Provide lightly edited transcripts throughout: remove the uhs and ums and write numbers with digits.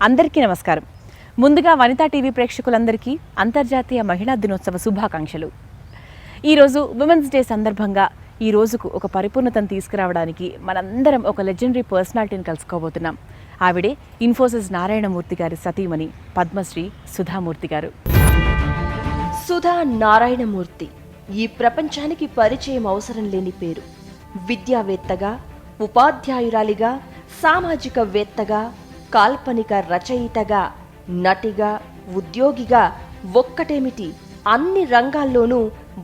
అందరికీ నమస్కారం. ముందుగా వనితా టీవీ ప్రేక్షకులందరికీ అంతర్జాతీయ మహిళా దినోత్సవ శుభాకాంక్షలు. ఈరోజు విమెన్స్ డే సందర్భంగా ఈ రోజుకు ఒక పరిపూర్ణతను తీసుకురావడానికి మనందరం ఒక లెజెండరీ పర్సనాలిటీని కలుసుకోబోతున్నాం. ఆవిడే ఇన్ఫోసిస్ నారాయణమూర్తి గారి సతీమణి పద్మశ్రీ సుధామూర్తి గారు. సుధా నారాయణమూర్తి ఈ ప్రపంచానికి పరిచయం అవసరం లేని పేరు. విద్యావేత్తగా, ఉపాధ్యాయురాలిగా, సామాజికవేత్తగా, కాల్పనిక రచయితగా, నటిగా, ఉద్యోగిగా, ఒక్కటేమిటి అన్ని రంగాల్లోనూ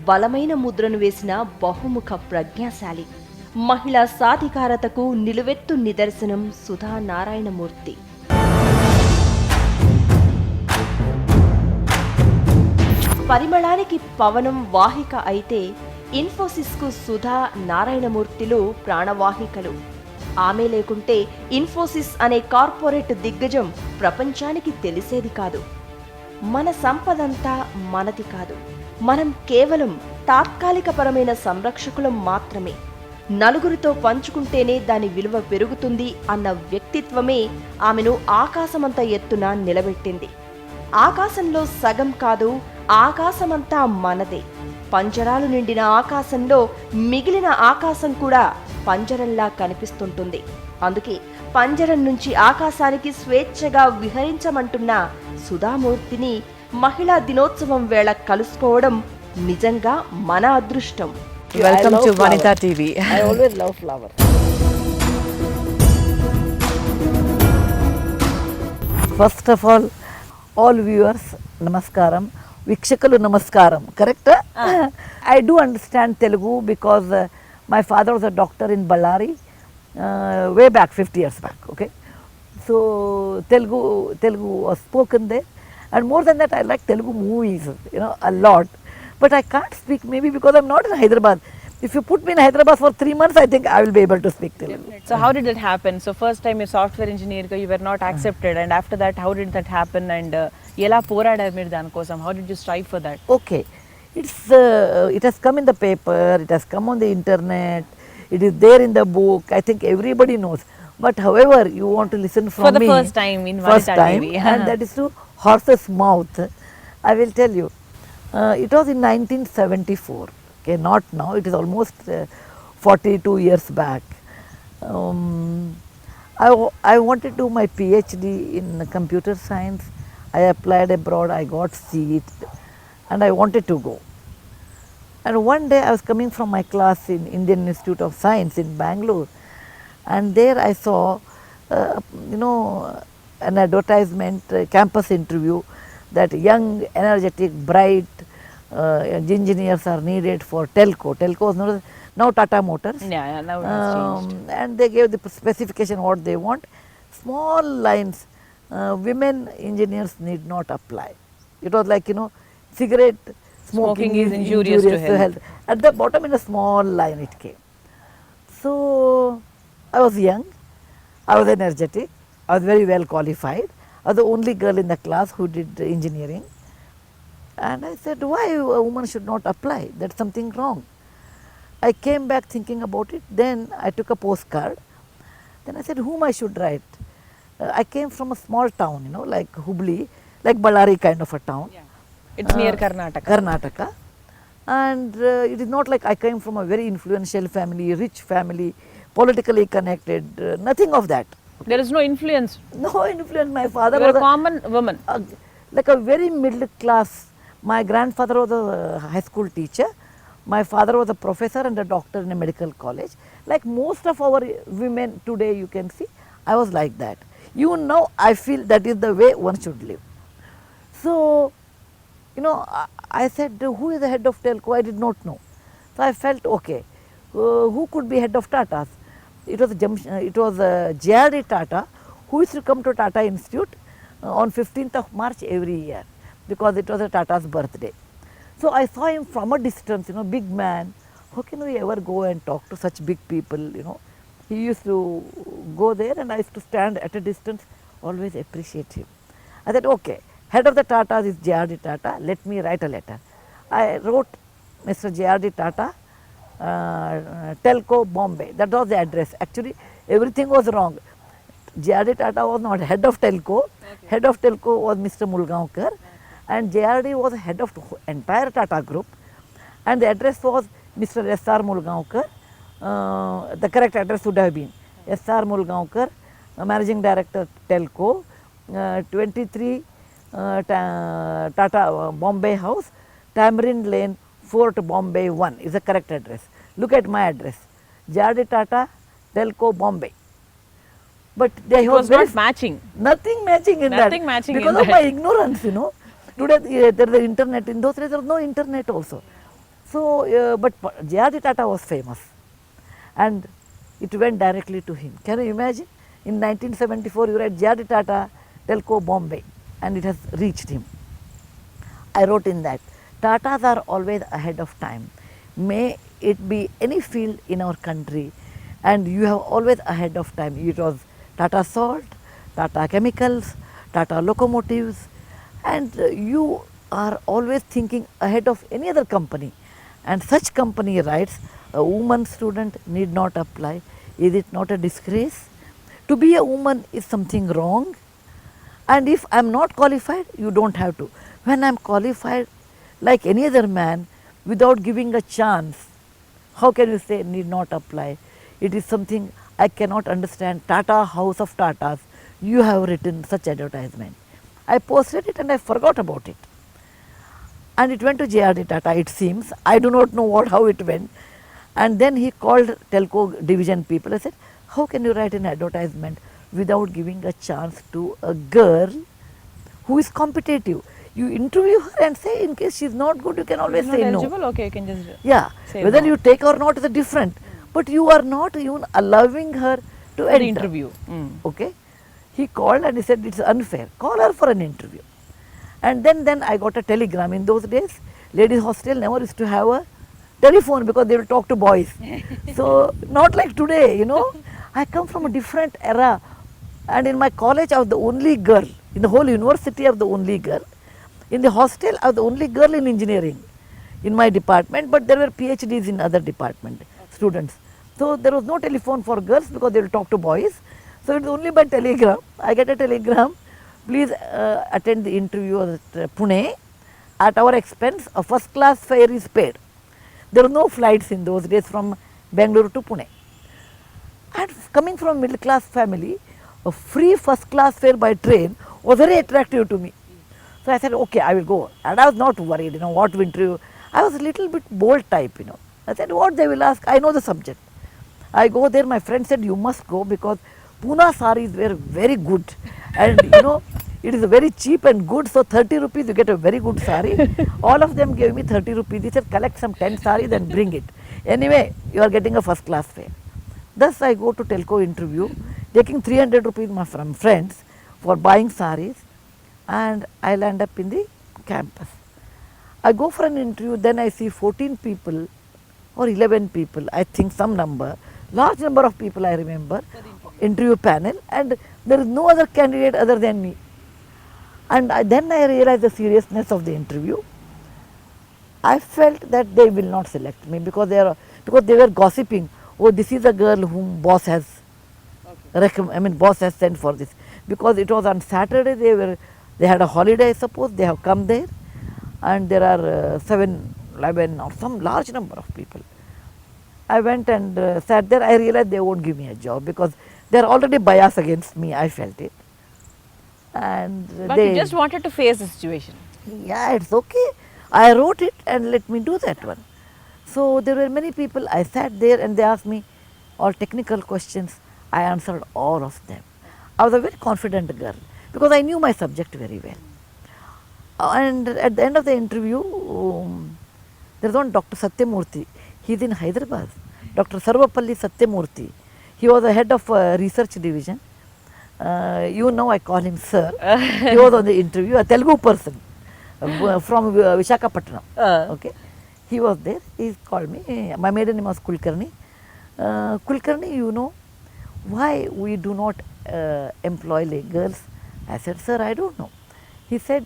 బలమైన ముద్రను వేసిన బహుముఖ ప్రజ్ఞాశాలి. మహిళా సాధికారతకు నిలువెత్తు నిదర్శనం సుధా నారాయణమూర్తి. పరిమళానికి పవనం వాహిక అయితే ఇన్ఫోసిస్కు సుధా నారాయణమూర్తిలు ప్రాణవాహికలు. ఆమె లేకుంటే ఇన్ఫోసిస్ అనే కార్పొరేట్ దిగ్గజం ప్రపంచానికి తెలిసేది కాదు. మన సంపదంతా మనది కాదు, మనం కేవలం తాత్కాలికపరమైన సంరక్షకులం మాత్రమే. నలుగురితో పంచుకుంటేనే దాని విలువ పెరుగుతుంది అన్న వ్యక్తిత్వమే ఆమెను ఆకాశమంత ఎత్తున నిలబెట్టింది. ఆకాశంలో సగం కాదు, ఆకాశమంతా మనదే. పంజరాలు నిండిన ఆకాశంలో మిగిలిన ఆకాశం కూడా పంజరంలా కనిపిస్తుంటుంది. అందుకే పంజరం నుంచి ఆకాశానికి స్వేచ్ఛగా విహరించమంటున్న సుధామూర్తిని మహిళా దినోత్సవం వేళ కలుసుకోవడం నిజంగా మన అదృష్టం. Welcome to Vanitha TV. I always love flowers. First of all viewers, namaskaram. Vikshakalu namaskaram, correct? I do understand Telugu because my father was a doctor in Ballari way back 50 years back, okay? So Telugu was spoken there, and more than that I like Telugu movies, a lot. But I can't speak maybe because I'm not in Hyderabad. If you put me in Hyderabad for 3 months, I think I will be able to speak Telugu. So how did it happen? So first time you're software engineer, you were not accepted, and after that how did that happen? And ఎలా పోరాడారు మీరు దానికోసం? How did you strive for that? Okay, it has come in the paper, it has come on the internet, it is there in the book. I think everybody knows. But however, you want to listen from me For the first time in Vanita TV. And that is to horse's mouth. I will tell you. It was in 1974. Okay, not now. It is almost 42 years back. I wanted to do my PhD in computer science. I applied abroad, I got seat, and I wanted to go. And one day I was coming from my class in Indian Institute of Science in Bangalore, and there I saw, an advertisement, campus interview, that young, energetic, bright engineers are needed for Telco. Telco is now Tata Motors. Yeah, now it has changed. And they gave the specification what they want. Small lines. Women engineers need not apply. It was like, cigarette smoking is injurious to health. At the bottom in a small line it came. So I was young, I was energetic, I was very well qualified. I was the only girl in the class who did engineering. And I said, why a woman should not apply? That's something wrong. I came back thinking about it. Then I took a postcard. Then I said, whom I should write? I came from a small town, like Hubli, like Ballari kind of a town. Yeah. It's near Karnataka. Karnataka. And it is not like I came from a very influential family, rich family, politically connected, nothing of that. There is no influence. No influence. My father You were was a common woman. like a very middle class. My grandfather was a high school teacher. My father was a professor and a doctor in a medical college. Like most of our women today, you can see, I was like that. Even now, I feel that is the way one should live. So, I said, who is the head of Telco? I did not know. So I felt, okay, who could be head of Tata's? It was J.R.D. Tata, who used to come to Tata Institute on 15th of March every year, because it was a Tata's birthday. So I saw him from a distance, big man. How can we ever go and talk to such big people, He used to go there, and I used to stand at a distance, always appreciate him. I said, okay, head of the Tatas is J.R.D. Tata, let me write a letter. I wrote Mr. J.R.D. Tata, Telco, Bombay. That was the address. Actually, everything was wrong. J.R.D. Tata was not head of Telco, Head of telco was Mr. Mulgaonkar, and JRD was head of the entire Tata group, and the address was Mr. S.R. Mulgaonkar. The correct address would have been S.R. Mulgaonkar, Managing Director Telco, 23 Tata Bombay House, Tamarind Lane, Fort Bombay 1 is the correct address. Look at my address, JRD Tata, Telco, Bombay. But they It was not matching. nothing matching in that. Nothing matching because in of that. my ignorance, you know. Today there is the internet. In those days there was no internet also. So, but JRD Tata was famous, and it went directly to him. Can you imagine? In 1974, you write JRD Tata, Telco, Bombay, and it has reached him. I wrote in that, Tatas are always ahead of time. May it be any field in our country, and you have always ahead of time. It was Tata Salt, Tata Chemicals, Tata Locomotives, and you are always thinking ahead of any other company. And such company writes, a woman student need not apply. Is it not a disgrace? To be a woman is something wrong. And if I am not qualified, you don't have to. When I am qualified like any other man, without giving a chance, how can you say need not apply? It is something I cannot understand. Tata House of Tatas, you have written such advertisement. I posted it and I forgot about it. And it went to JRD Tata, it seems. I do not know how it went. And then he called telco division people. I said, how can you write an advertisement without giving a chance to a girl who is competitive? You interview her and say, in case she is not good, you can always Not say eligible? no. Okay, you can just Yeah, say whether no. you take or not is different. But you are not even allowing her to For enter. the interview. Okay. He called and he said, it's unfair. Call her for an interview. And then I got a telegram. In those days, ladies hostel never used to have a telephone because they will talk to boys. So, not like today, you know. I come from a different era, and in my college I was the only girl. In the whole university I was the only girl. In the hostel I was the only girl in engineering in my department, but there were PhDs in other department students. So, there was no telephone for girls because they will talk to boys. So, it's only by telegram. I get a telegram, please attend the interview at Pune. At our expense, a first class fare is paid. There were no flights in those days from Bangalore to Pune. And coming from a middle class family, a free first class fare by train was very attractive to me. So I said, okay, I will go. And I was not worried, you know, what to interview. I was a little bit bold type, you know. I said, what they will ask, I know the subject. I go there, my friend said, you must go because Pune sarees were very good. And you know, it is very cheap and good, so 30 rupees you get a very good saree. All of them gave me 30 rupees. He said, collect some 10 sarees and bring it. Anyway, you are getting a first class fare. Thus I go to telco interview, taking 300 rupees from friends for buying sarees, and I land up in the campus. I go for an interview, then I see 14 people or 11 people, I think some number, large number of people I remember, interview panel, and there is no other candidate other than me. And then I realized the seriousness of the interview. I felt that they will not select me because they were gossiping. Oh, this is a girl whom boss has boss has sent for this. Because it was on Saturday, they had a holiday, I suppose. They have come there, and there are 7, 11 or some large number of people. I went and sat there. I realized they won't give me a job because they are already biased against me. I felt it. And But you just wanted to face the situation. yeah, it's okay. I wrote it and let me do that one. So there were many people. I sat there and they asked me all technical questions. I answered all of them. I was a very confident girl because I knew my subject very well. And at the end of the interview, there is one Dr. Satyamurthy. He is in Hyderabad. Dr. Sarvapalli Satyamurthy. He was the head of research division. You know, I call him sir. He was on the interview, a Telugu person from Visakhapatnam. Okay. He was there. He called me. My maiden name was Kulkarni. Kulkarni, you know, why we do not employ girls? I said, sir, I don't know. He said,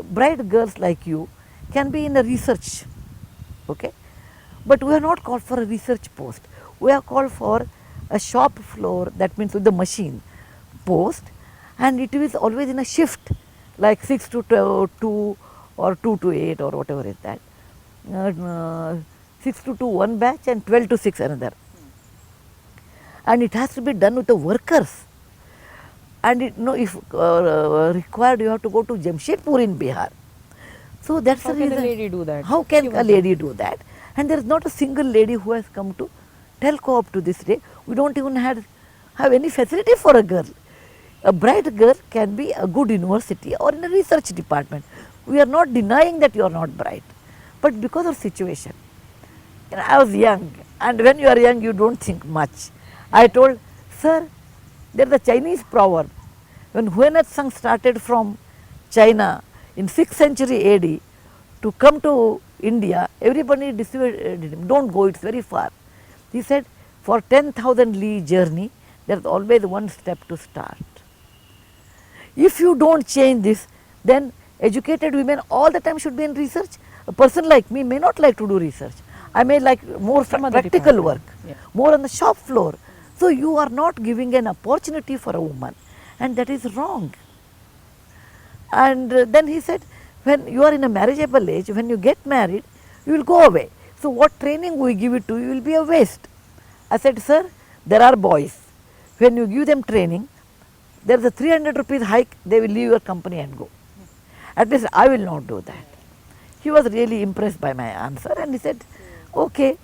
bright girls like you can be in a research. Okay. But we are not called for a research post. We are called for a shop floor, that means with the machine post, and it is always in a shift, like 6 to 2 or 2 to 8 or whatever is that. 6 to 2 one batch and 12 to 6 another. And it has to be done with the workers. And it, if required, you have to go to Jamshedpur in Bihar. So that's How the can reason. a lady do that? How can a lady do that? And there is not a single lady who has come to Telco up to this day. We don't even have any facility for a girl. A bright girl can be a good university or in a research department. We are not denying that you are not bright, but because of situation. I was young, and when you are young, you don't think much. I told, sir, there is a Chinese proverb. When Huan Tsang started from China in 6th century AD to come to India, everybody dissuaded him, don't go, it's very far. He said, for 10,000 li journey, there is always one step to start. If you don't change this, then educated women all the time should be in research. A person like me may not like to do research. I may like more practical work, more on the shop floor. So you are not giving an opportunity for a woman, and that is wrong. And then he said, when you are in a marriageable age, when you get married, you will go away. So what training we give it to you will be a waste. I said, sir, there are boys. When you give them training, there is a 300 rupees hike, they will leave your company and go. At least I will not do that. He was really impressed by my answer, and he said, okay,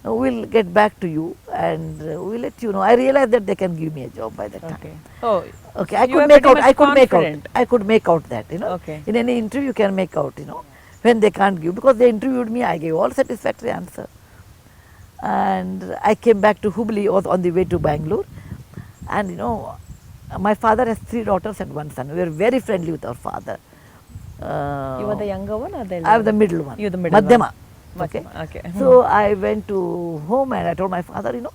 we'll get back to you and we'll let you know. I realized that they can give me a job by that time. Okay. Oh, Okay, I you could are make pretty out. much I could make out. confident. I could make out that, you know. Okay. In any interview, you can make out, you know, when they can't give, because they interviewed me. I gave all satisfactory answer, and I came back to Hubli. Was on the way to Bangalore, and you know, my father has 3 daughters and 1 son. We were very friendly with our father. You were the younger one or the elder I was the one? middle one. You the middle Madhyama. one. Okay. Madhyama, okay. So I went to home and I told my father, you know,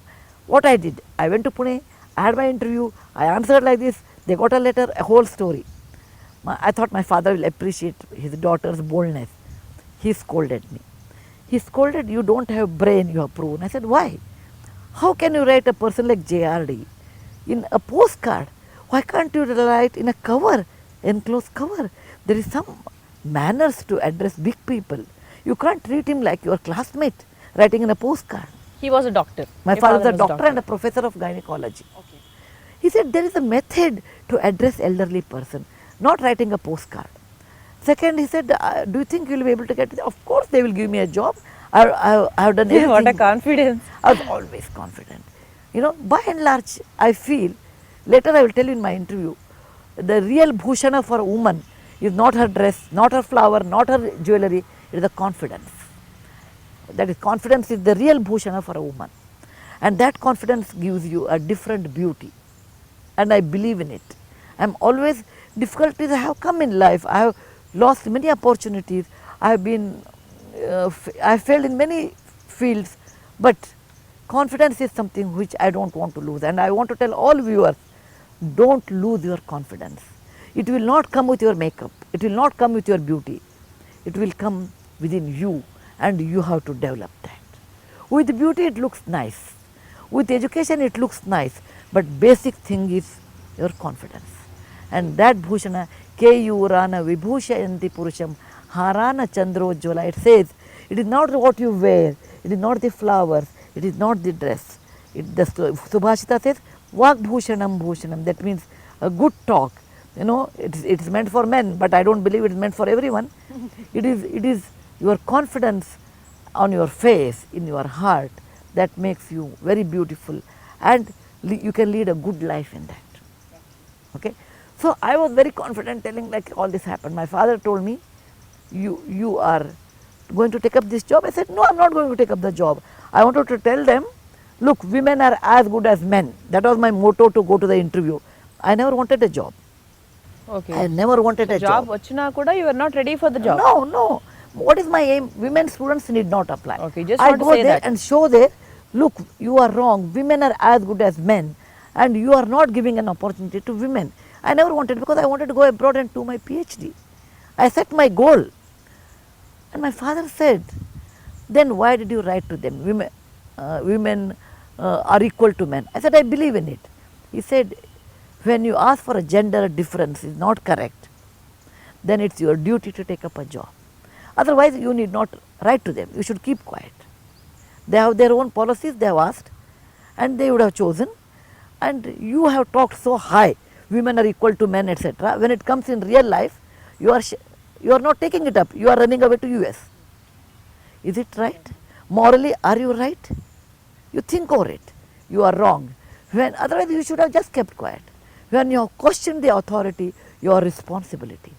what I did. I went to Pune, I had my interview, I answered like this, they got a letter, a whole story. I thought my father will appreciate his daughter's boldness. He scolded me. He scolded, you don't have brain, you have proven. I said, why? How can you write a person like JRD in a postcard? Why can't you write in a cover, enclosed cover? There is some manners to address big people. You can't treat him like your classmate writing in a postcard. He was a doctor. My Your father was a was doctor and a professor of gynecology. Okay. He said there is a method to address elderly person, not writing a postcard. Second, he said, do you think you will be able to get it? Of course, they will give me a job. I have done everything. What a confidence. I was always confident. You know, by and large, I feel, later I will tell you in my interview, the real bhushana for a woman is not her dress, not her flower, not her jewelry, it is the confidence. That is, confidence is the real bhushana for a woman. And that confidence gives you a different beauty. And I believe in it. I am always, difficulties I have come in life. I have lost many opportunities. I have been, I failed in many fields. But confidence is something which I don't want to lose. And I want to tell all viewers, don't lose your confidence. It will not come with your makeup. It will not come with your beauty. It will come within you, and you have to develop that. With beauty it looks nice. With education it looks nice. But basic thing is your confidence. And that bhushana, Keyurana vibhushayanti purusham harana chandrojjvala. It says, it is not what you wear, it is not the flowers, it is not the dress. The Subhashita says, Vak bhushanam bhushanam. That means a good talk. You know, it's meant for men, but I don't believe it is meant for everyone. It is your confidence on your face, in your heart, that makes you very beautiful, and you can lead a good life in that. Okay. So I was very confident telling like all this happened. My father told me, you are going to take up this job. I said, no, I am not going to take up the job. I wanted to tell them, look, women are as good as men. That was my motto to go to the interview. I never wanted a job. Okay. I never wanted a job. Vachina kuda, you were not ready for the job. No, no. What is my aim? Women students need not apply. Okay, just I want to go say there that. and show there, look, you are wrong. Women are as good as men, and you are not giving an opportunity to women. I never wanted, because I wanted to go abroad and do my PhD. I set my goal. And my father said, then why did you write to them? Women are equal to men. I said, I believe in it. He said, when you ask for a gender difference is not correct, then it's your duty to take up a job. Otherwise, you need not write to them. You should keep quiet. They have their own policies, they have asked, and they would have chosen. And you have talked so high, women are equal to men, etc. When it comes in real life, you are not taking it up. You are running away to US. Is it right? Morally, are you right? You think over it. You are wrong. When otherwise, you should have just kept quiet. When you have questioned the authority, your responsibility.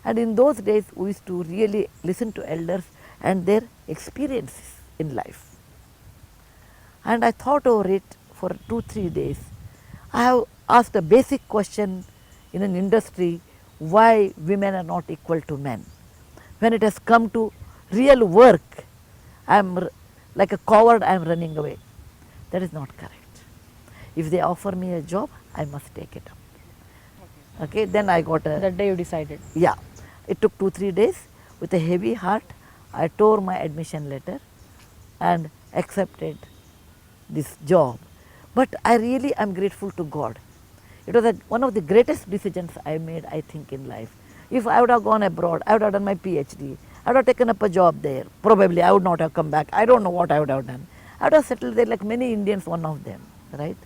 And in those days, we used to really listen to elders and their experiences in life. And I thought over it for 2-3 days. I have asked a basic question in an industry, why women are not equal to men. When it has come to real work, I am like a coward, I am running away. That is not correct. If they offer me a job, I must take it up. Okay, then I got a... That day you decided. Yeah, it took 2-3 days. With a heavy heart, I tore my admission letter and accepted this job. But I really am grateful to God. It was one of the greatest decisions I made, I think, in life. If I would have gone abroad, I would have done my PhD, I would have taken up a job there. Probably I would not have come back. I don't know what I would have done. I would have settled there like many Indians, one of them, right?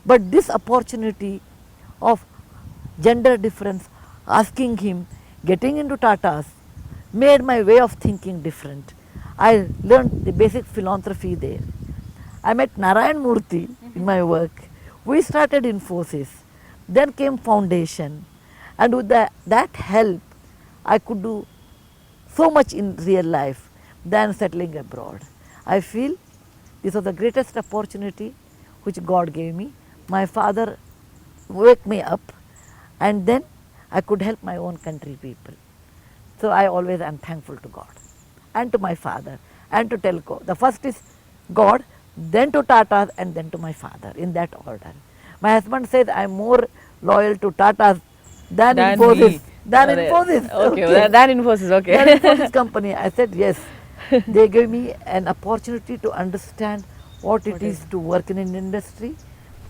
But this opportunity of gender difference, asking him, getting into Tatas, made my way of thinking different. I learned the basic philanthropy there. I met Narayan Murthy in my work. We started Infosys. Then came foundation. And with that help, I could do so much in real life than settling abroad. I feel this was the greatest opportunity which God gave me. My father woke me up, and then I could help my own country people. So I always am thankful to God and to my father and to Telco. The first is God, then to Tata, and then to my father, in that order. My husband says I am more loyal to Tata than Infosys. Than Infosys. Okay, than Infosys, okay. Than Infosys company. I said yes. They gave me an opportunity to understand what it is to work in an industry.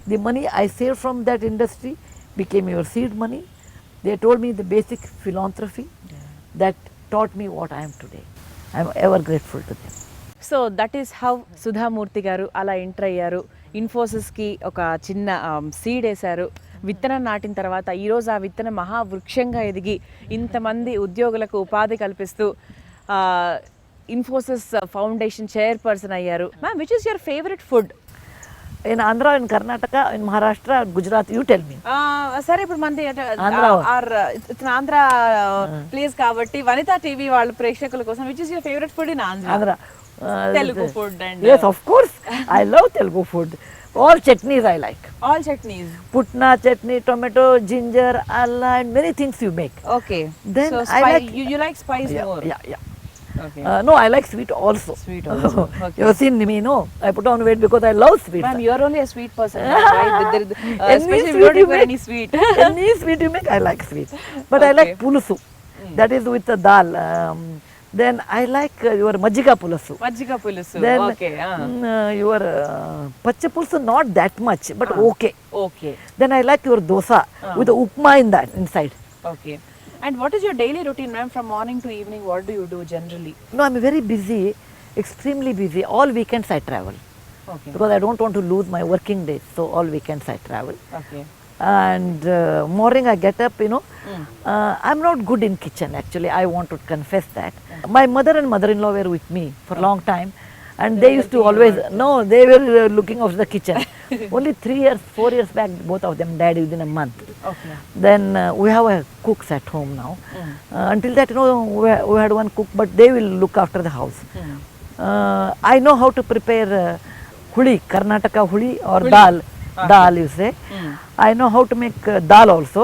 The money I saved from that industry became your seed money. They told me the basic philanthropy that taught me what I am today. I am ever grateful to them. So that is how Sudha Murty గారు అలా enter అయ్యారు. ఇన్ఫోసిస్కి ఒక చిన్న seed వేశారు. విత్తనం నాటిన తర్వాత ఈరోజు ఆ విత్తనం మహావృక్షంగా ఎదిగి ఇంతమంది ఉద్యోగులకు ఉపాధి కల్పిస్తూ ఇన్ఫోసిస్ ఫౌండేషన్ చైర్పర్సన్ అయ్యారు. Ma'am, which is your favourite food? In Andhra, in Karnataka, in Maharashtra, Gujarat, you tell me. సరే, ఇప్పుడు మనది ఆంధ్ర ప్లేస్ కాబట్టి వనితా టీవీ వాళ్ళ ప్రేక్షకుల కోసం which is your favourite food in Andhra? Telugu food and yes, of course. I love Telugu food. All chutneys I like. All chutneys. Putna chutney, tomato, ginger, alla, and many things you make. Okay. Then so I like you like spice more. Yeah. Okay. No, I like sweet also. Sweet also. Okay. You have seen me, no? I put on weight because I love sweet. Ma'am, you are only a sweet person, right? Especially if you don't eat any sweet. Any sweet you make, I like sweet. But I like pulusu. That is with the dal. Then I like your majjiga pulusu. Majjiga pulusu. Then Okay. Your pacha pulusu not that much, but okay. Okay. Then I like your dosa with the upma in that inside. Okay. And what is your daily routine, ma'am? From morning to evening, what do you do generally? No, I'm very busy, extremely busy. All weekends I travel. Okay. Because I don't want to lose my working days. So all weekends I travel. Okay. And morning I get up, I'm not good in kitchen actually. I want to confess that. My mother and mother-in-law were with me for a long time. And they used to always, they were looking after the kitchen. Only 4 years back, both of them died within a month. Okay. Then we have cooks at home now. Until that, we had one cook, but they will look after the house. I know how to prepare huli, Karnataka huli or dal. Dal, you say. I know how to make dal also.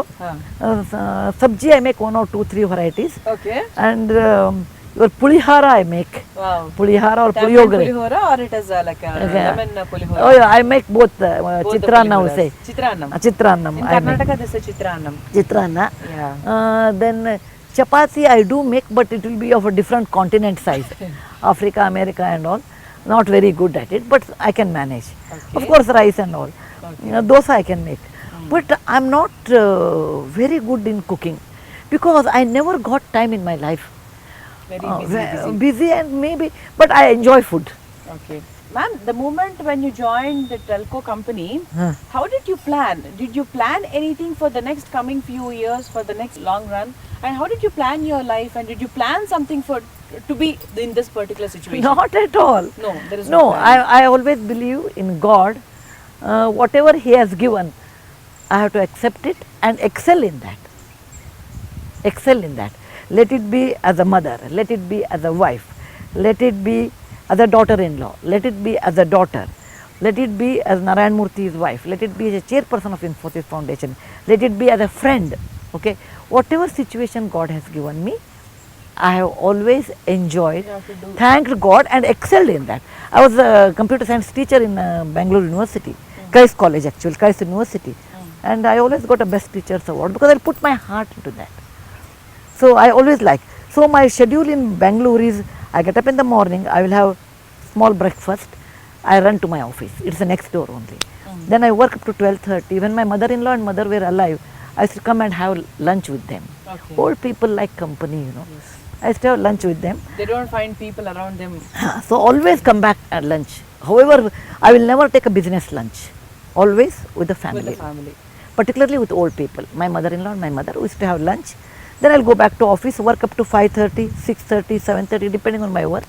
Sabji, I make 1 or 2, 3 varieties. Okay. And your pulihara I make. Wow. Pulihara or Tamil puliyogre. pulihora or it is like a lemon pulihora? Oh yeah, I make both. Chitrannam we say. Chitrannam. Chitrannam. In Karnataka, this is chitrannam. Chitrannam. Yeah. Then chapati I do make, but it will be of a different continent size. Africa, America and all. Not very good at it, but I can manage. Okay. Of course, rice and all. Dosa I can make. But I'm not very good in cooking because I never got time in my life. Busy and maybe, but I enjoy food. Okay. Ma'am, the moment when you joined the telco company, how did you plan? Did you plan anything for the next coming few years, for the next long run? And how did you plan your life? And did you plan something for to be in this particular situation? Not at all. No, there is No, plan. I always believe in God. Whatever He has given, I have to accept it and excel in that. Excel in that. Let it be as a mother, let it be as a wife, let it be as a daughter-in-law, let it be as a daughter, let it be as Narayan Murthy's wife, let it be as a chairperson of Infosys Foundation, let it be as a friend. Okay, whatever situation God has given me, I have always enjoyed, thanked God and excelled in that. I was a computer science teacher in Bangalore University, Christ College actually, Christ University, and I always got a best teacher's award because I put my heart into that. So I always like, so my schedule in Bangalore is, I get up in the morning, I will have small breakfast, I run to my office, it's the next door only. Then I work up to 12:30. When my mother-in-law and mother were alive, I used to come and have lunch with them. Okay. Old people like company, you know. I used to have lunch with them. They don't find people around them. So always come back at lunch. However, I will never take a business lunch, always with the family. With the family. Particularly with old people. My mother-in-law and my mother used to have lunch. Then I'll go back to office, work up to 5:30, 6:30, 7:30, depending on my work.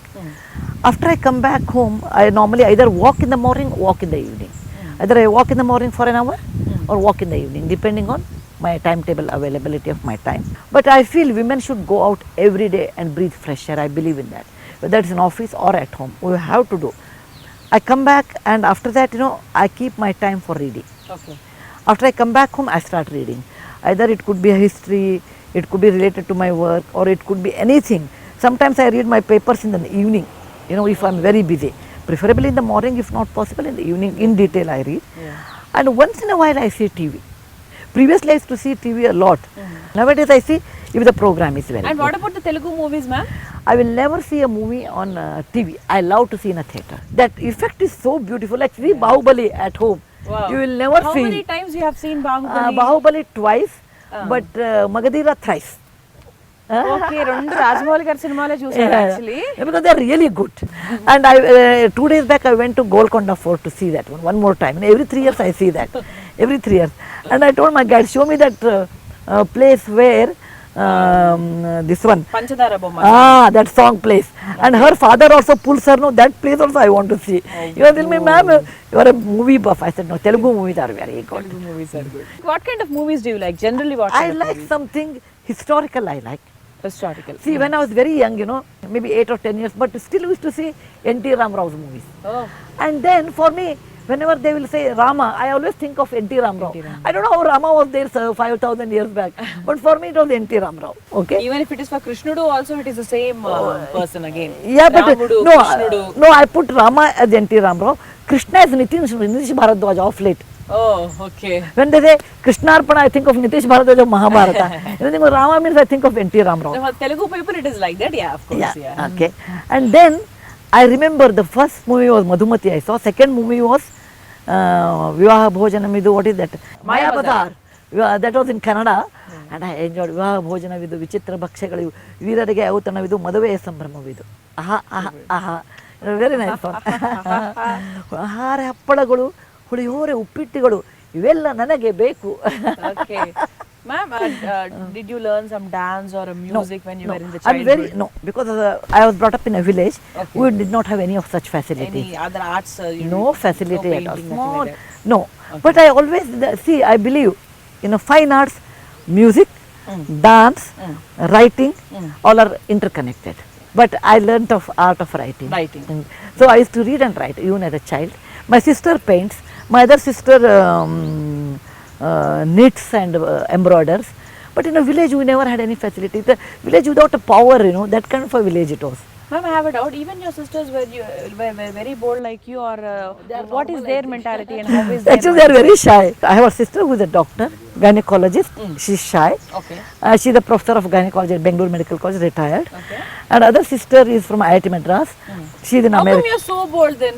After I come back home, I normally either walk in the morning, walk in the evening. Either I walk in the morning for an hour or walk in the evening, depending on my timetable availability of my time. But I feel women should go out every day and breathe fresh air. I believe in that. Whether it's in office or at home, we have to do. I come back and after that, you know, I keep my time for reading. Okay. After I come back home, I start reading. Either it could be a history, it could be related to my work, or it could be anything. Sometimes I read my papers in the evening, you know, if I'm very busy. Preferably in the morning, if not possible, in the evening, in detail I read. And once in a while I see TV. Previously I used to see TV a lot. Nowadays I see if the program is very And good. what about the Telugu movies, ma'am? I will never see a movie on TV. I love to see in a theatre. That effect is so beautiful. Like see Bahubali at home. Wow. You will never How feel. many times you have seen Bahubali? Bahubali twice, but Magadira thrice. Okay, రెండు రాజమౌళి గారి సినిమాలే చూసారు actually. Because they are really good. And I 2 days back I went to Golconda Fort to see that one more time. And every 3 years I see that. Every 3 years. And I told my guide, show me that place where this one. పంచదార బొమ్మ. That song plays. And her father also pulls her, no, that place also I want to see. You are telling me, ma'am, you are a movie buff. I said, no, Telugu movies are very good. Telugu movies are good. What kind of movies do you like? Generally what I kind of like movies? something historical I like. Historical. See, when I was very young, you know, maybe 8 or 10 years, but still used to see N.T. Ramarau's movies. Oh. And then for me, whenever they will say Rama, I always think of N.T. Ramarao. I don't know how Rama was there 5,000 years back, but for me it was N.T. Ramarao. Okay. Even if it is for Krishnudu also it is the same person again. Yeah, but Ramudu, no, Krishnudu. no, I put Rama as N.T. Ramarao. Krishna is Nitish Bharadwaj of late. Oh, okay. When they say Krishnarpana, I think of Nitish Bharadwaj of Mahabharata. Anything of Rama means I think of N.T. Ramarao. For Telugu people it is like that, yeah, of course, yeah. Okay. And then I remember the first movie was Madhumati I saw. Second movie was Vivaha Bhojanamidu. What is that? Maya Bazar. That was in Kannada. And I enjoyed Vivaha Bhojanavidu, Vichitra Bhakshagalu, Veerarige Avutanavidu, Maduveya Sambramavidu. Aha, aha, aha. Very nice one. ಆಹಾರ ಹಪ್ಪಳಗಳು ಹುಳಿಯೋರೆ ಉಪ್ಪಿಟ್ಟುಗಳು ಇವೆಲ್ಲ ನನಗೆ ಬೇಕು. Okay. Ma'am, did you learn some dance or a music when you were in the childhood? Because I was brought up in a village. Okay. We did not have any of such facilities. Any other arts? No facility no at all. painting, nothing like that. No. But I always see, I believe, fine arts, music, dance, writing, all are interconnected. But I learnt of art of writing. Writing. So I used to read and write even as a child. My sister paints. My other sister knits and embroiders. But in a village we never had any facility. The village without a power, that kind of a village it was. Ma'am, I have a doubt. Even your sisters were very bold like you, or what is their mentality and how is their Actually, they are very shy. I have a sister who is a doctor, gynecologist. She's shy. Okay. She's a professor of gynecology at Bangalore Medical College, retired. Okay. And other sister is from IIT Madras. She's in How America. come you're so bold then?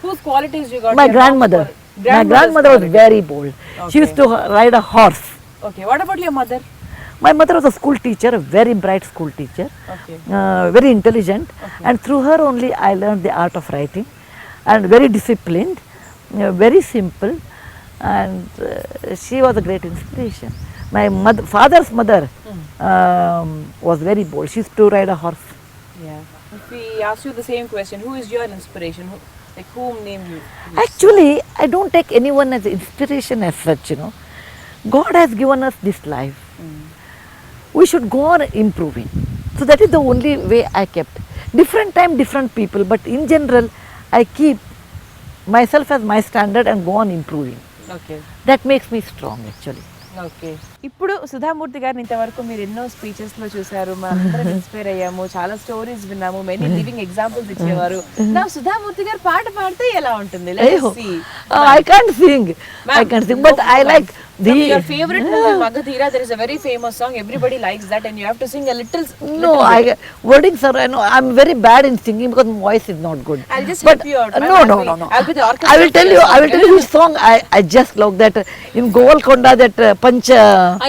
Whose qualities you got? My Your grandmother. mom My grandmother was very bold. She used to ride a horse. Okay, what about your mother? My mother was a school teacher, a very bright school teacher, Okay. very intelligent, and through her only I learned the art of writing, and very disciplined, very simple, and she was a great inspiration. My father's mother was very bold. She used to ride a horse. Yeah. If we ask you the same question, who is your inspiration? Like whom name you? Actually, I don't take anyone as inspiration as such, you know. God has given us this life. We should go on improving. So that is the only way I kept. Different time, different people, but in general, I keep myself as my standard and go on improving. Okay. That makes me strong actually. Okay ఇప్పుడు సుధామూర్తి గారిని ఇంతవరకు మీరు ఎన్నో speeches లో చూసారు, మనందరం inspire అయ్యాము, చాలా స్టోరీస్ విన్నాము, మెనీ లివింగ్ ఎగ్జాంపుల్స్ ఇచ్చేవారు. నా సుధామూర్తి గారు పాట పాడితే ఎలా ఉంటుంది? I can't sing. I can't sing, but I like your favorite movie Magadhira. There is a very famous song, everybody likes that, and you have to sing a little. No, wording, sir. I know I'm very bad in singing because my voice is not good. I'll just But, help you out. No. I'll be the orchestra. I will tell you which song I just love that in Govalkonda, that Pancha.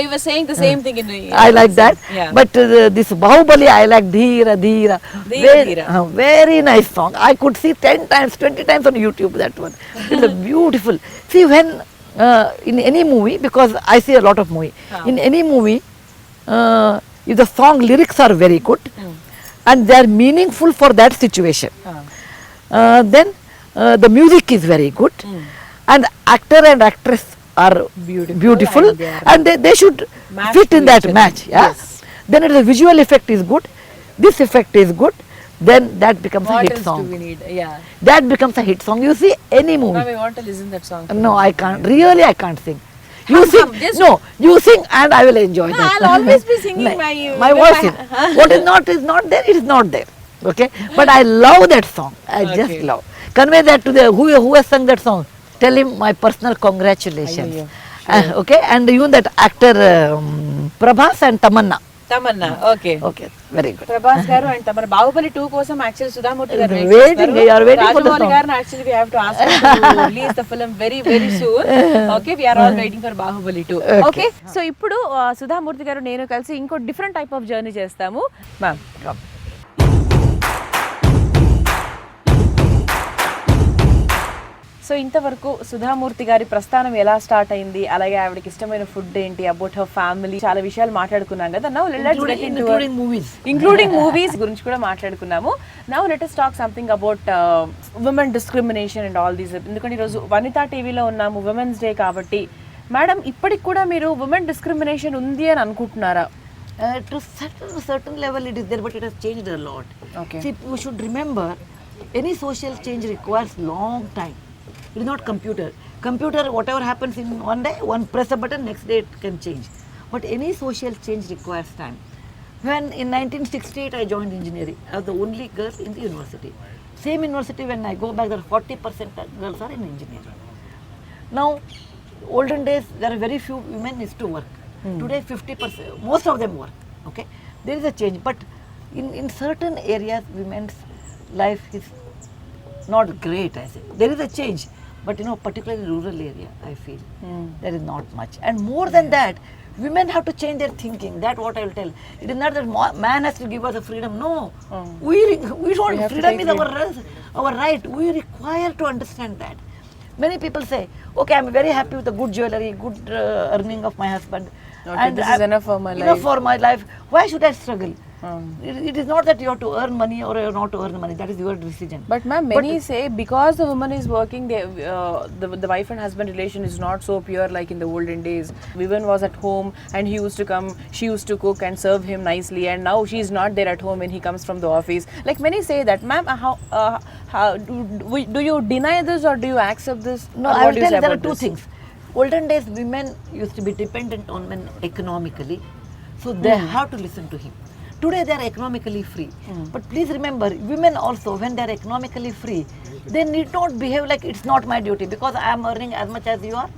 I was saying the same thing in the. I like that. Yeah. But this Bahubali, I like Dheera. Dheera. Very nice song. I could see 10 times, 20 times on YouTube that one. It's a beautiful. See, when in any movie, because I see a lot of movie, in any movie, if the song lyrics are very good and they are meaningful for that situation, then the music is very good, and actor and actress are beautiful and they should match fit to in that each other. match. Yeah? Yes. Then the visual effect is good, this effect is good, then that becomes a What hit else song. do we need? Yeah. That becomes a hit song. You see any movie. Now we want to listen that song. No, I can't. Really, I can't sing. You sing. just- No, you sing and I will enjoy that. I'll always be singing my voice is. What is not there, it is not there. Okay? But I love that song. I just Okay. love. Convey that to the who has sung that song. Tell him my personal congratulations. Ayyo, Okay? And even that actor Prabhas and Tamanna. Tamanna. Okay. Okay, very good. Prabhas గారు and తమర Baahubali 2 కోసం actually Sudha Murty గారు Waiting, you are waiting for the Rajamouli song. గారిని actually we have to ask to release the film very soon. Okay, we are all waiting for Baahubali 2. Okay, so ఇప్పుడు సుధామూర్తి గారు నేను కలిసి ఇంకో different type of journey చేస్తాము. Ma'am, so ఇంతవరకు సుధామూర్తి గారి ప్రస్థానం ఎలా స్టార్ట్ అయింది, అలాగే ఆవిడకి ఇష్టమైన ఫుడ్ ఏంటి, అబౌట్ హర్ ఫ్యామిలీ, చాలా విషయాలు మాట్లాడుకున్నాం కదా. Now let's get into Including movies. Including movies గురించి కూడా మాట్లాడుకున్నాము. Now let us talk something about women discrimination and all these. ఎందుకంటే ఈరోజు వనితా టీవీలో ఉన్నాము, ఉమెన్స్ డే కాబట్టి. మేడం, ఇప్పటికి కూడా మీరు ఉమెన్ డిస్క్రిమినేషన్ ఉంది అని అనుకుంటున్నారా? To certain level it is there, but it has changed a lot. Okay. See, we should remember, any social change requires long time. It is not computer. Computer, whatever happens in one day, one press a button, next day it can change. But any social change requires time. When in 1968 I joined engineering, I was the only girl in the university. Same university, when I go back, there are 40% girls are in engineering. Now, olden days, there are very few women used to work. Today, 50%, most of them work. Okay, there is a change, but in certain areas, women's life is not great. I say there is a change, but particularly rural area, I feel there is not much. And more than that, women have to change their thinking. That what I will tell. It is not that man has to give us the freedom. No, we don't. Freedom is our right. We require to understand that. Many people say, okay, I'm very happy with the good jewelry, good earning of my husband. Okay, this is enough for my enough life. for my life. Why should I struggle? It is not that you have to earn money or you have not to earn money. That is your decision. But ma'am, many say because the woman is working, the wife and husband relation is not so pure like in the olden days. Women was at home and he used to come, she used to cook and serve him nicely, and now she is not there at home when he comes from the office. Like many say that, ma'am, how do you deny this or do you accept this? No, Or I what will do you tell say you there are about two this? things. Olden days, women used to be dependent on men economically, so they have to listen to him. Today they are economically free. But please remember, women also, when they are economically free, they need not behave like it's not my duty because I am earning as much as you are,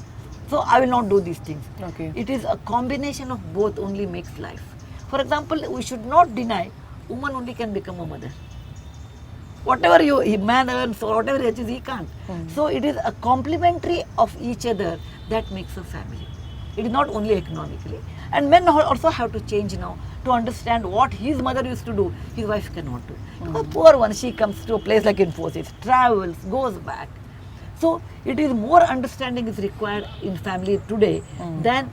so I will not do these things. Okay. It is a combination of both only makes life. For example, we should not deny woman only can become a mother. whatever man earns or whatever he achieves, he can't. So it is a complementary of each other that makes a family. It is not only economically. And men also have to change now to understand what his mother used to do, his wife cannot do. Because poor one, she comes to a place like Infosys, travels, goes back. So it is more understanding is required in family today than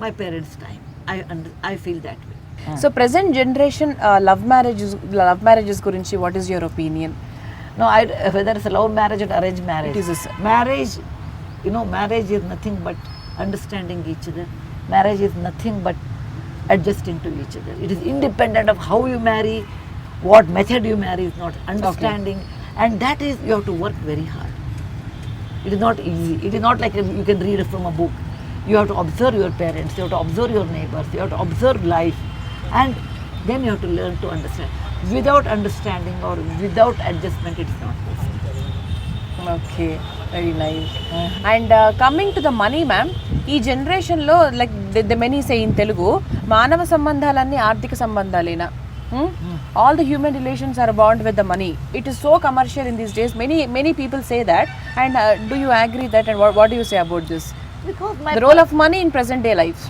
my parents' time. I feel that way. So present generation love marriages గురించి what is your opinion? No, whether it's a love marriage or arranged marriage. It is marriage, marriage is nothing but understanding each other. Marriage is nothing but adjusting to each other. It is independent of how you marry, what method you marry is not understanding, and that is you have to work very hard. It is not easy. It is not like you can read from a book. You have to observe your parents, you have to observe your neighbors, you have to observe life, and then you have to learn to understand. Without understanding or without adjustment, it is not possible. Okay, very nice. And coming to the money ma'am, ఈ జనరేషన్లో like the many say in Telugu, మానవ సంబంధాలన్నీ ఆర్థిక సంబంధాలేనా? All the human relations are bound with the money. It is so commercial in these days. Many people say that. And do you agree that? And what do you say about this? Because The role of money in present day life.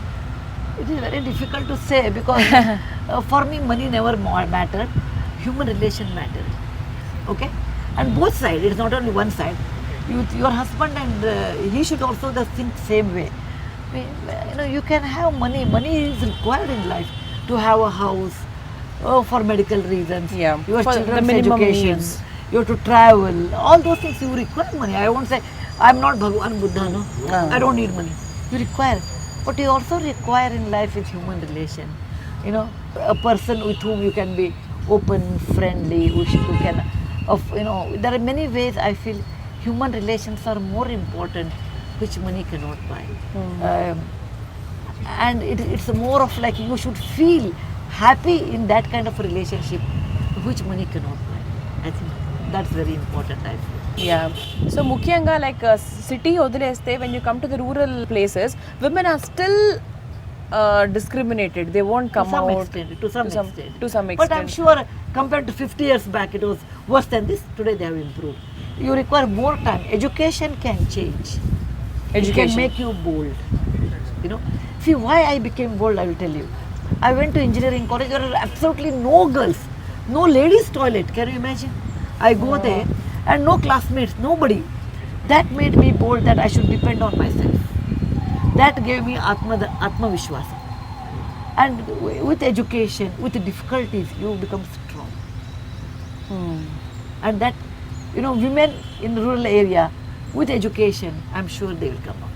it is very difficult to say because for me money never mattered. Human relation mattered. Okay, and both sides. It is not only one side. Your husband and he should also think same way. You can have money. Money is required in life to have a house. For medical reasons, Yeah, your for the children's minimum education, needs. you have to travel, all those things you require money. I won't say I'm not Bhagwan Buddha, no, I don't need money. You require, but you also require in life is human relation. A person with whom you can be open, friendly, who can, there are many ways I feel human relations are more important, which money cannot buy. And it's more of like you should feel happy in that kind of a relationship, which money cannot buy. I think that's very important, I feel. Yeah. So ముఖ్యంగా like city వదిలేస్తే when you come to the rural places, women are still discriminated. They won't come To some out. extent, to some extent. To some But I'm extent. sure compared to 50 years back, it was worse than this. Today they have improved. You require more time. Education can change. It can Education. make you bold. See why I became bold, I will tell you. I went to engineering college, there are absolutely no girls, no ladies toilet, can you imagine? I go there and no classmates, nobody. That made me bold that I should depend on myself. That gave me Atma Vishwasa. And with education, with the difficulties, you become strong. And that, women in rural area, with education, I'm sure they will come up.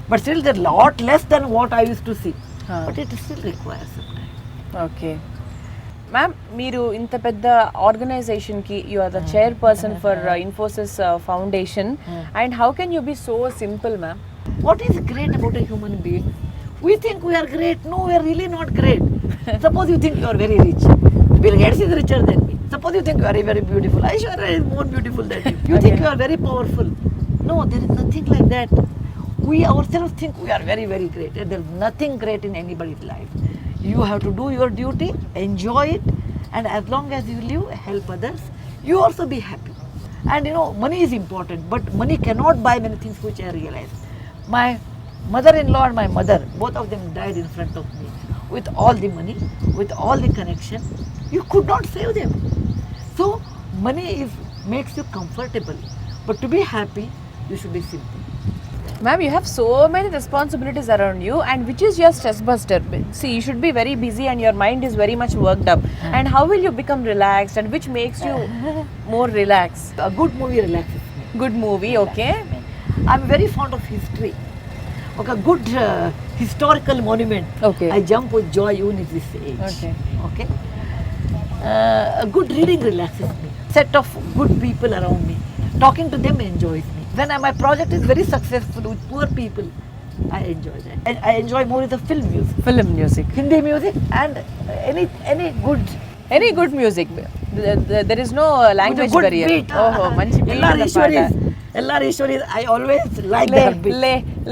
But still they're a lot less than what I used to see. But it still requires some time. Okay ma'am, మీరు ఇంత పెద్ద ఆర్గనైజేషన్కి you are the chairperson for Infosys foundation, and how can you be so simple ma'am? What is great about a human being? We think we are great. No, we are really not great. Suppose you think you are very rich. Bill Gates is richer than me. Suppose you think you are very beautiful. Aishwarya is more beautiful than you. You think you are very powerful. No, there is nothing like that. We ourselves think we are very, very great. And there is nothing great in anybody's life. You have to do your duty, enjoy it, and as long as you live, help others, you also be happy. And money is important, but money cannot buy many things, which I realize. My mother-in-law and my mother, both of them died in front of me. With all the money, with all the connection, you could not save them. So money makes you comfortable, but to be happy, you should be simple. Ma'am, you have so many responsibilities around you, and which is your stress buster? See, you should be very busy and your mind is very much worked up. And how will you become relaxed, and which makes you more relaxed? A good movie relaxes me. Good movie, okay? I'm very fond of history. Okay, good historical monument. Okay. I jump with joy even at this age. Okay. Okay. A good reading relaxes me. Set of good people around me. Talking to them enjoys me. When my project is very successful with poor people, I enjoy that. And I enjoy more the film music, Film music. Hindi music, and any good. Any good music. There is no language with a good barrier. beat. Oh, manchi beat Ellar unna Ishwaris. paata. Ellar Ishwaris. I always like Le, that beat.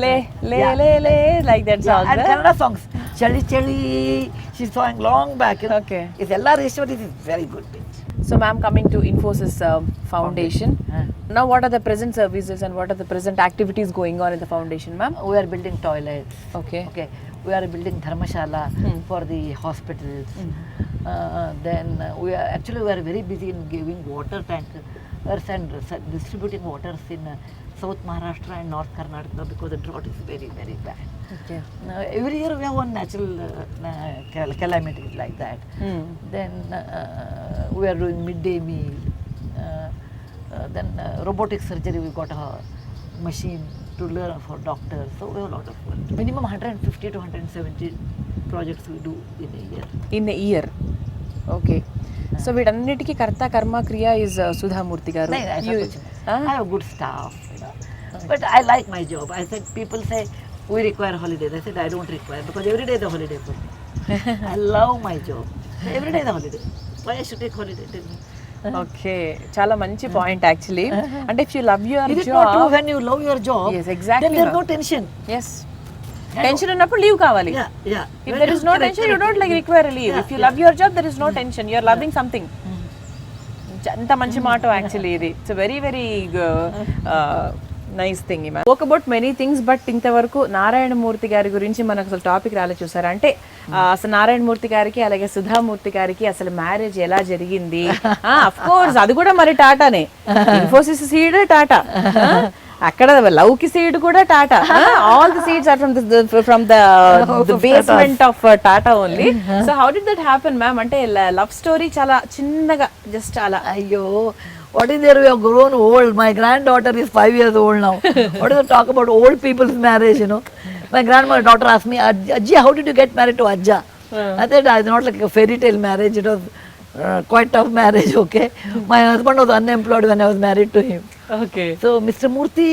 le, Yeah. like that song. And huh? Kannada songs. Chali Chali. She sang long back. Okay. It's Ellar Ishwaris is very good beat. So, ma'am, coming to Infosys Foundation. Now, what are the present services and what are the present activities going on in the foundation, ma'am? We are building toilets. Okay. Okay. We are building dharmashala for the hospitals. Then we are very busy in giving water tankers and distributing waters in South Maharashtra and North Karnataka because the drought is very, very bad. Okay. Every year we have one natural calamity like that. Then we are doing midday meal. Then robotic surgery, we got a machine to learn for doctors. So we have a lot of work. Minimum 150 to 170 projects we do in a year. In a year. Okay. So, వీటన్నిటికీ కర్త కర్మ క్రియ is Sudha Murty గారు. No, I have good staff. But I like my job. I said, people say, we require holidays. I said, I don't require because every day is a holiday for me. I love my job. Every day is a holiday. Why I should take holiday? Tell me. Okay, చాలా మంచి point actually. అంటే if you love your Is it not true job, when you love your job? Yes, exactly, Then there is ma'am. no tension. Yes, tension ఉన్నప్పుడు leave కావాలి. Yeah. If there is no tension, you don't like require a leave. If you love your job, there is no tension. You are loving something. అంత మంచి మాట actually ఇది. It's very very nice thing. Spoke about many things, but ఇంతవరకు నారాయణమూర్తి గారి గురించి మనకు అసలు topic రాలే. చూసారా అంటే అసలు నారాయణమూర్తి గారికి అలాగే సుధామూర్తి గారికి అసలు మ్యారేజ్ ఎలా జరిగింది? అఫ్ కోర్స్ అది కూడా మరి టాటానే. ఇన్ఫోసిస్ సీడ్ టాటా, అక్కడ లవ్ కి సీడ్ కూడా Tata. All the seeds are from the basement of Tata only. So how did that happen ma'am? అంటే లవ్ స్టోరీ చాలా చిన్నగా జస్ట్ అలా. Ayyo, what is there? We have grown old. My granddaughter is 5 years old now. What do you talk about old people's marriage, you know? My grandmother daughter asked me, Ajji, how did you get married to Ajja? I said, it's not like a fairy tale marriage. It was quite tough marriage, okay? My husband was unemployed when I was married to him. Okay. So Mr. Murthy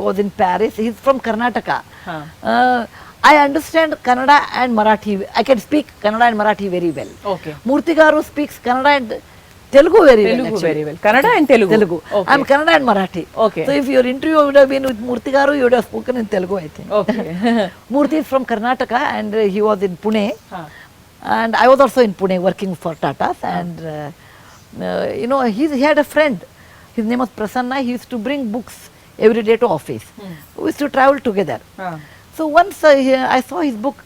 was in Paris. He's from Karnataka. I understand Kannada and Marathi. I can speak Kannada and Marathi very well. Okay. Murthy garu speaks Kannada and Telugu very well. Telugu actually. very well. Kannada and Telugu. Telugu. Okay. I'm Kannada and Marathi. Okay. So if your interview would have been with Murthy garu, you would have spoken in Telugu, I think. Okay. Murthy is from Karnataka and he was in Pune. And I was also in Pune working for Tatas. And you know, he had a friend. His name was Prasanna. He used to bring books every day to office. We used to travel together. So once I saw his book,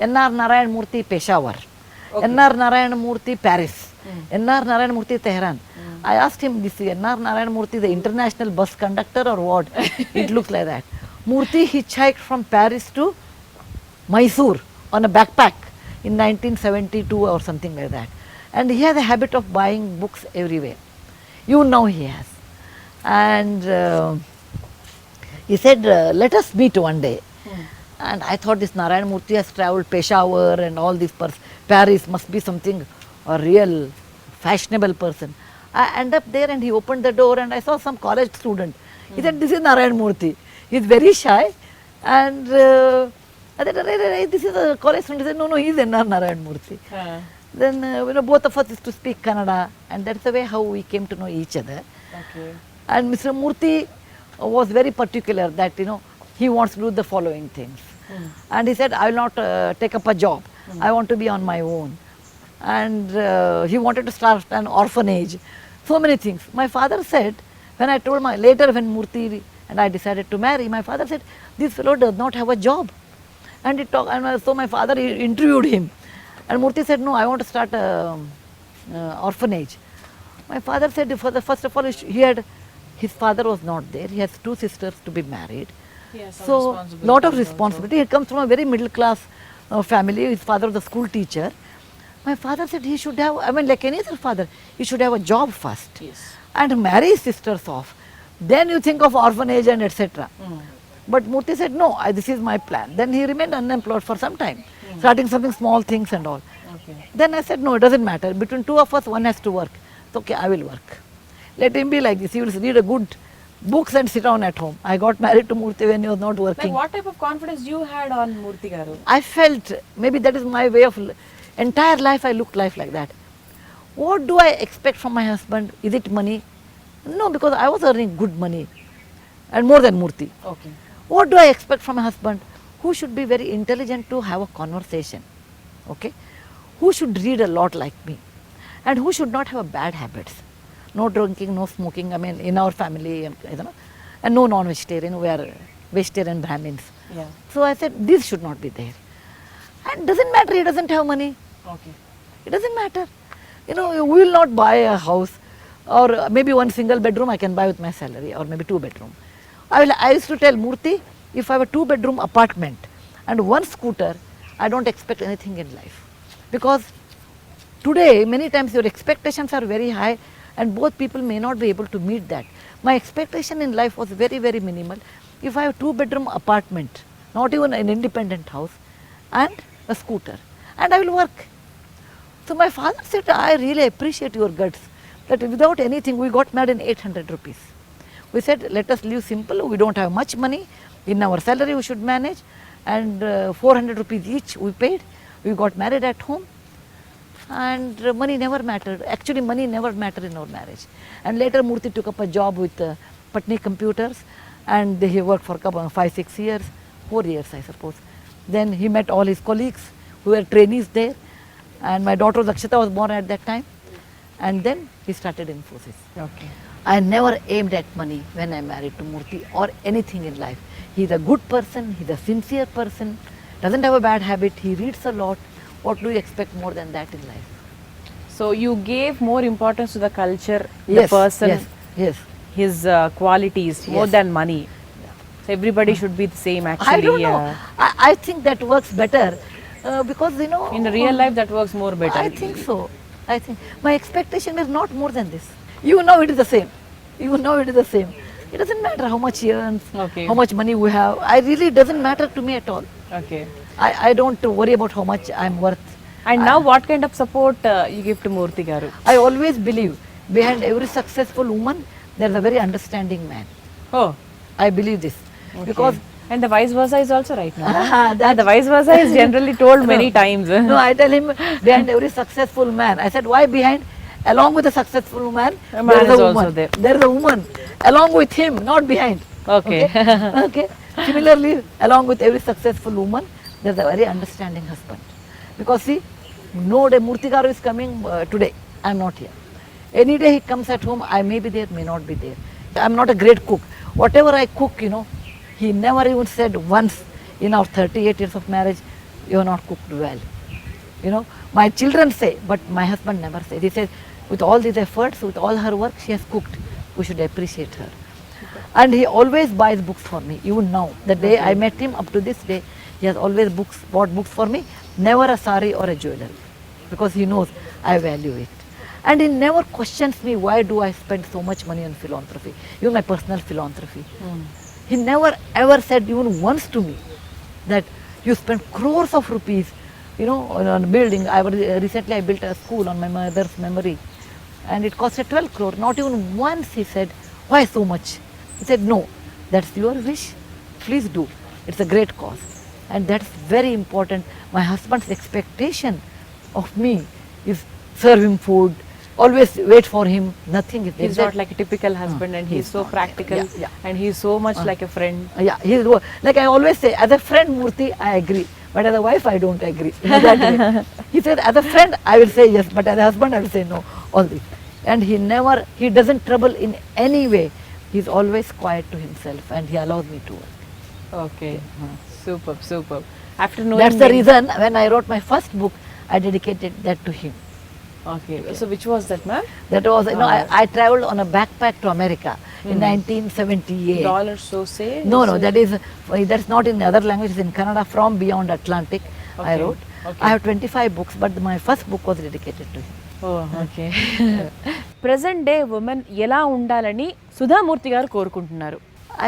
N.R. Narayan Murthy, Peshawar. N.R. Narayan Murthy, Paris. N.R. Narayan Murthy, Tehran. I asked him, this N.R. Narayan Murthy, the international bus conductor or what? It looks like that. Murthy hitchhiked from Paris to Mysore on a backpack in 1972 or something like that. And he has a habit of buying books everywhere. You know he has. And he said, let us meet one day. And I thought this Narayan Murthy has travelled Peshawar and all this Paris must be something, a real fashionable person. I end up there and he opened the door and I saw some college student. He said, this is Narayan Murthy. He is very shy. And I said, this is a college student. He said, no, he is N.R. Narayan Murthy. Then you know, both of us used to speak Kannada, and that's the way how we came to know each other. Okay. And Mr. Murthy was very particular that, you know, he wants to do the following things. And he said, I will not take up a job. I want to be on my own. And he wanted to start an orphanage. So many things. My father said, when I told later when Murthy and I decided to marry, my father said, this fellow does not have a job. And he talked, and so my father interviewed him. And Murthy said, no, I want to start an orphanage. My father said, first of all, his father was not there. He has 2 sisters to be married. So, lot of responsibility. He comes from a very middle class family. His father was a school teacher. My father said he should have, I mean, like any other father, he should have a job first. Yes. And marry his sisters off. Then you think of orphanage and etc. But Murthy said, no, this is my plan. Then he remained unemployed for some time, starting something small things and all. Okay. Then I said, no, it doesn't matter. Between 2 of us, one has to work. It's okay, I will work. Let him be like this. He will read a good books and sit down at home. I got married to Murthy when he was not Like working. what type of confidence you had on Murthy garu? I felt, maybe that is my way of, entire life I looked life like that. What do I expect from my husband? Is it money? No, because I was earning good money and more than Murthy. Okay. What do I expect from a husband? Who should be very intelligent to have a conversation, okay? Who should read a lot like me? and who should not have a bad habits. No drinking, no smoking. I mean, in our family, and no non-vegetarian. We are vegetarian Brahmins. Yeah. So I said, this should not be there. And doesn't matter, he doesn't have money. Okay. It doesn't matter. We will not buy a house, or maybe one single bedroom I can buy with my salary, or maybe 2 bedroom. I used to tell Murthy, if I have a 2 bedroom apartment and 1 scooter, I don't expect anything in life. Because today, many times your expectations are very high and both people may not be able to meet that. My expectation in life was very, very minimal. If I have 2 bedroom apartment, not even an independent house, and a scooter, and I will work. So my father said, I really appreciate your guts, that without anything, we got married in 800 rupees. We said, let us live simple, we don't have much money, in our salary we should manage, and 400 rupees each we paid. We got married at home, and money never mattered. Actually, money never mattered in our marriage. And later Murthy took up a job with Patni Computers, and he worked for 5-6 years, 4 years I suppose. Then he met all his colleagues who were trainees there, and my daughter Dakshita was born at that time, and then he started Infosys. Okay. I never aimed at money when I married to Murthy or anything in life. He's a good person, he's a sincere person, doesn't have a bad habit, he reads a lot. What do you expect more than that in life? So you gave more importance to the culture, the person, yes. his qualities more Yes. than money. So everybody should be the same actually. I don't know. I think that works better because In the real life that works more better. I think so. I think my expectation is not more than this. You know it is the same. You know it is the same. It doesn't matter how much he earns, Okay. how much money we have. I really doesn't matter to me at all. Okay. I don't worry about how much I'm worth. And now what kind of support you give to Murthy garu? I always believe behind every successful woman there is a very understanding man. Oh. I believe this because And the vice versa is also right now. that- The vice versa is generally told many times. No, I tell him behind every successful man. I said, why behind? Along with the successful man, A man there is is a also woman. there. There is a woman along with him, not behind. Okay. Okay. Similarly, along with every successful woman, there is a very understanding husband. Because see, no day Murthy garu is coming today. I am not here. Any day he comes at home, I may be there, may not be there. I am not a great cook. Whatever I cook, he never even said once in our 38 years of marriage, you have not cooked well. My children say, but my husband never says. He says, with all these efforts, with all her work, she has cooked. We should appreciate her. And he always buys books for me, even now. The day I met him, up to this day, he has always bought books for me, never a sari or a jewelry, because he knows I value it. And he never questions me, why do I spend so much money on philanthropy, even my personal philanthropy. He never ever said even once to me that you spend crores of rupees, on a building. Recently I built a school on my mother's memory, and it costed 12 crore. Not even once he said, why so much? He said, no, that's your wish, please do. It's a great cause. And that's very important. My husband's expectation of me is serve him food, always wait for him, nothing is there. He's not like a typical husband, and he's he's so not. practical, Yeah. and he's so much like a friend. Yeah, like I always say, as a friend Murthy, I agree, but as a wife, I don't agree. That way. He said, as a friend, I will say yes, but as a husband, I will say no, all this. And he doesn't trouble in any way. He's always quiet to himself, and he allows me to work. Okay. Superb. After knowing That's the him- reason when I wrote my first book, I dedicated that to him. Okay. So which was that, ma'am? That was, I traveled on a backpack to America in 1978. Dollars, so say? No, that's not in other languages, in Kannada, From Beyond Atlantic, I Okay, wrote. okay. I have 25 books, but my first book was dedicated to him. Oh, okay. Present day women ఎలా ఉండాలని సుధామూర్తి గారు కోరుకుంటున్నారు?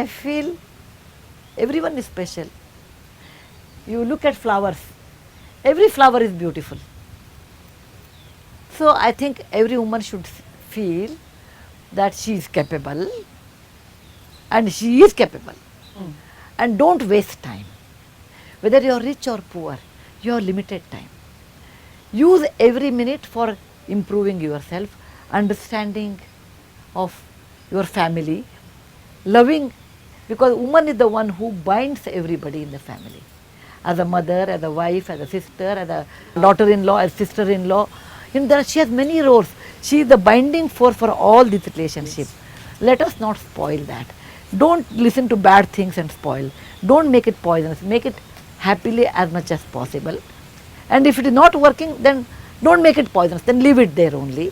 I feel everyone is special. You look at flowers, every flower is beautiful. So I think every woman should feel that she is capable, and she is capable. And don't waste time. Whether you are rich or poor, you have limited time. Use every minute for improving yourself, understanding of your family, loving, because woman is the one who binds everybody in the family. As a mother, as a wife, as a sister, as a daughter-in-law, as sister-in-law, In that she has many roles. She is the binding force for all these relationships. Let us not spoil that. Don't listen to bad things and spoil. Don't make it poisonous. Make it happily as much as possible. And if it is not working, then don't make it poisonous. Then leave it there only.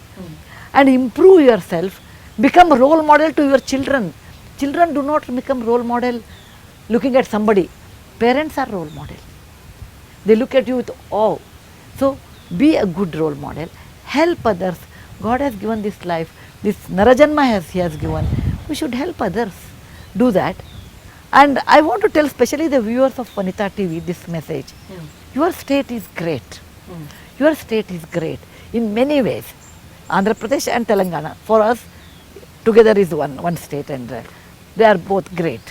And improve yourself. Become a role model to your children. Children do not become role model looking at somebody. Parents are role model. They look at you with awe. So be a good role model. Help others. God has given this life. This Narajanma He has given. We should help others. Do that. And I want to tell especially the viewers of Vanita TV this message. Your state is great. Your state is great in many ways. Andhra Pradesh and Telangana, for us, together is one state, and they are both great.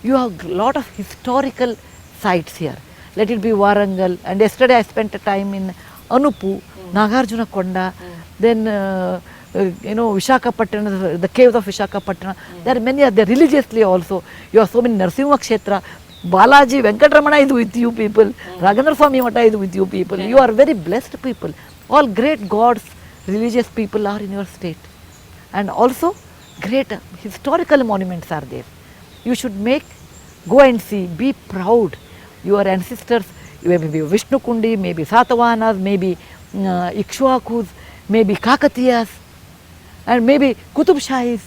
You have a lot of historical sites here. Let it be Warangal, and yesterday I spent a time in Anupu, Nagarjuna Konda, then Visakhapatnam, the caves of Visakhapatnam. There are many other religiously also. You have so many Narsimha Kshetra. Balaji Venkatramana is with you people. Raghavendra Swami Mata is with you people. You are very blessed people. All great gods, religious people are in your state. And also great historical monuments are there. You should go and see, be proud. Your ancestors, maybe Vishnu Kundi, maybe Satavahanas, maybe Ikshwakus, maybe Kakatiyas, and maybe Qutub Shahis.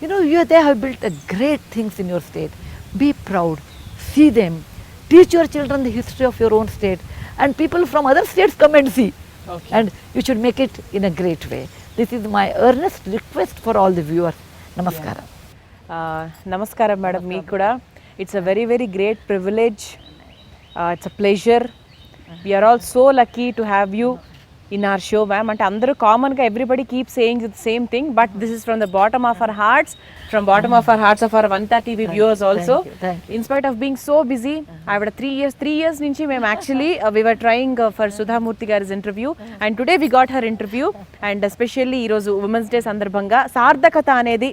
They have built great things in your state. Be proud. See them. Teach your children the history of your own state. And people from other states come and see. Okay. And you should make it in a great way. This is my earnest request for all the viewers. Namaskaram. నమస్కారం madam మీకు కూడా. It's a very very great privilege. It's a pleasure. We are all so lucky to have you in our show ma'am. అంటే అందరూ కామన్గా everybody keep saying the same thing, but this is from the bottom of our hearts, from bottom of our hearts of our Vanita TV viewers also. In spite of being so busy, ఆవిడ 3 years నుంచి మేము actually we were trying for Sudha Murthy గారి's interview, and today we got her interview. And especially ఈరోజు women's day సందర్భంగా సార్థకత అనేది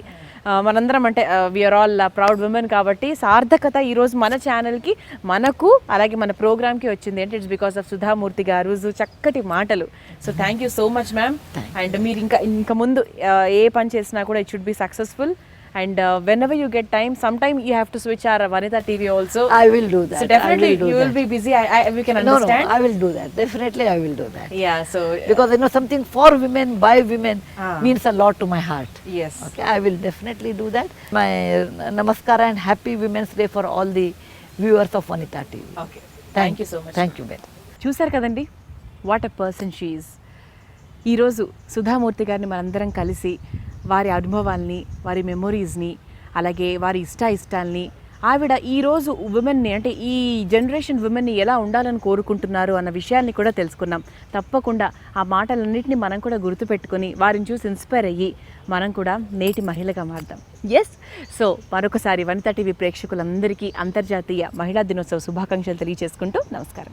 మనందరం అంటే వీఆర్ ఆల్ ప్రౌడ్ ఉమెన్ కాబట్టి సార్థకత ఈరోజు మన ఛానల్కి, మనకు, అలాగే మన ప్రోగ్రామ్కి వచ్చింది అంటే ఇట్స్ బికాస్ ఆఫ్ సుధామూర్తి గారు చక్కటి మాటలు. So thank you so much ma'am. And మీరు ఇంకా ముందు ఏ పని చేసినా కూడా it should be successful. And whenever you get time, sometime you have to switch our Vanita TV also. I will do that. So definitely you will be busy. We can understand. No, I will do that. Definitely I will do that. Yeah, so because something for women, by women means a lot to my heart. Yes. Okay, I will definitely do that. My namaskara and happy Women's Day for all the viewers of Vanita TV. Okay. Thank you so much. Thank you, Ben. చూసారు కదండి, what a person she is. ఈరోజు సుధామూర్తి గారిని మనందరం కలిసి వారి అనుభవాల్ని, వారి మెమొరీస్ని, అలాగే వారి ఇష్టాల్ని, ఆవిడ ఈరోజు ఉమెన్ని అంటే ఈ జనరేషన్ ఉమెన్ని ఎలా ఉండాలని కోరుకుంటున్నారు అన్న విషయాల్ని కూడా తెలుసుకున్నాం. తప్పకుండా ఆ మాటలన్నింటినీ మనం కూడా గుర్తుపెట్టుకొని వారిని చూసి ఇన్స్పైర్ అయ్యి మనం కూడా నేటి మహిళగా మారుదాం. ఎస్. సో మరొకసారి Vanita TV ప్రేక్షకులందరికీ అంతర్జాతీయ మహిళా దినోత్సవ శుభాకాంక్షలు తెలియజేసుకుంటూ నమస్కారం.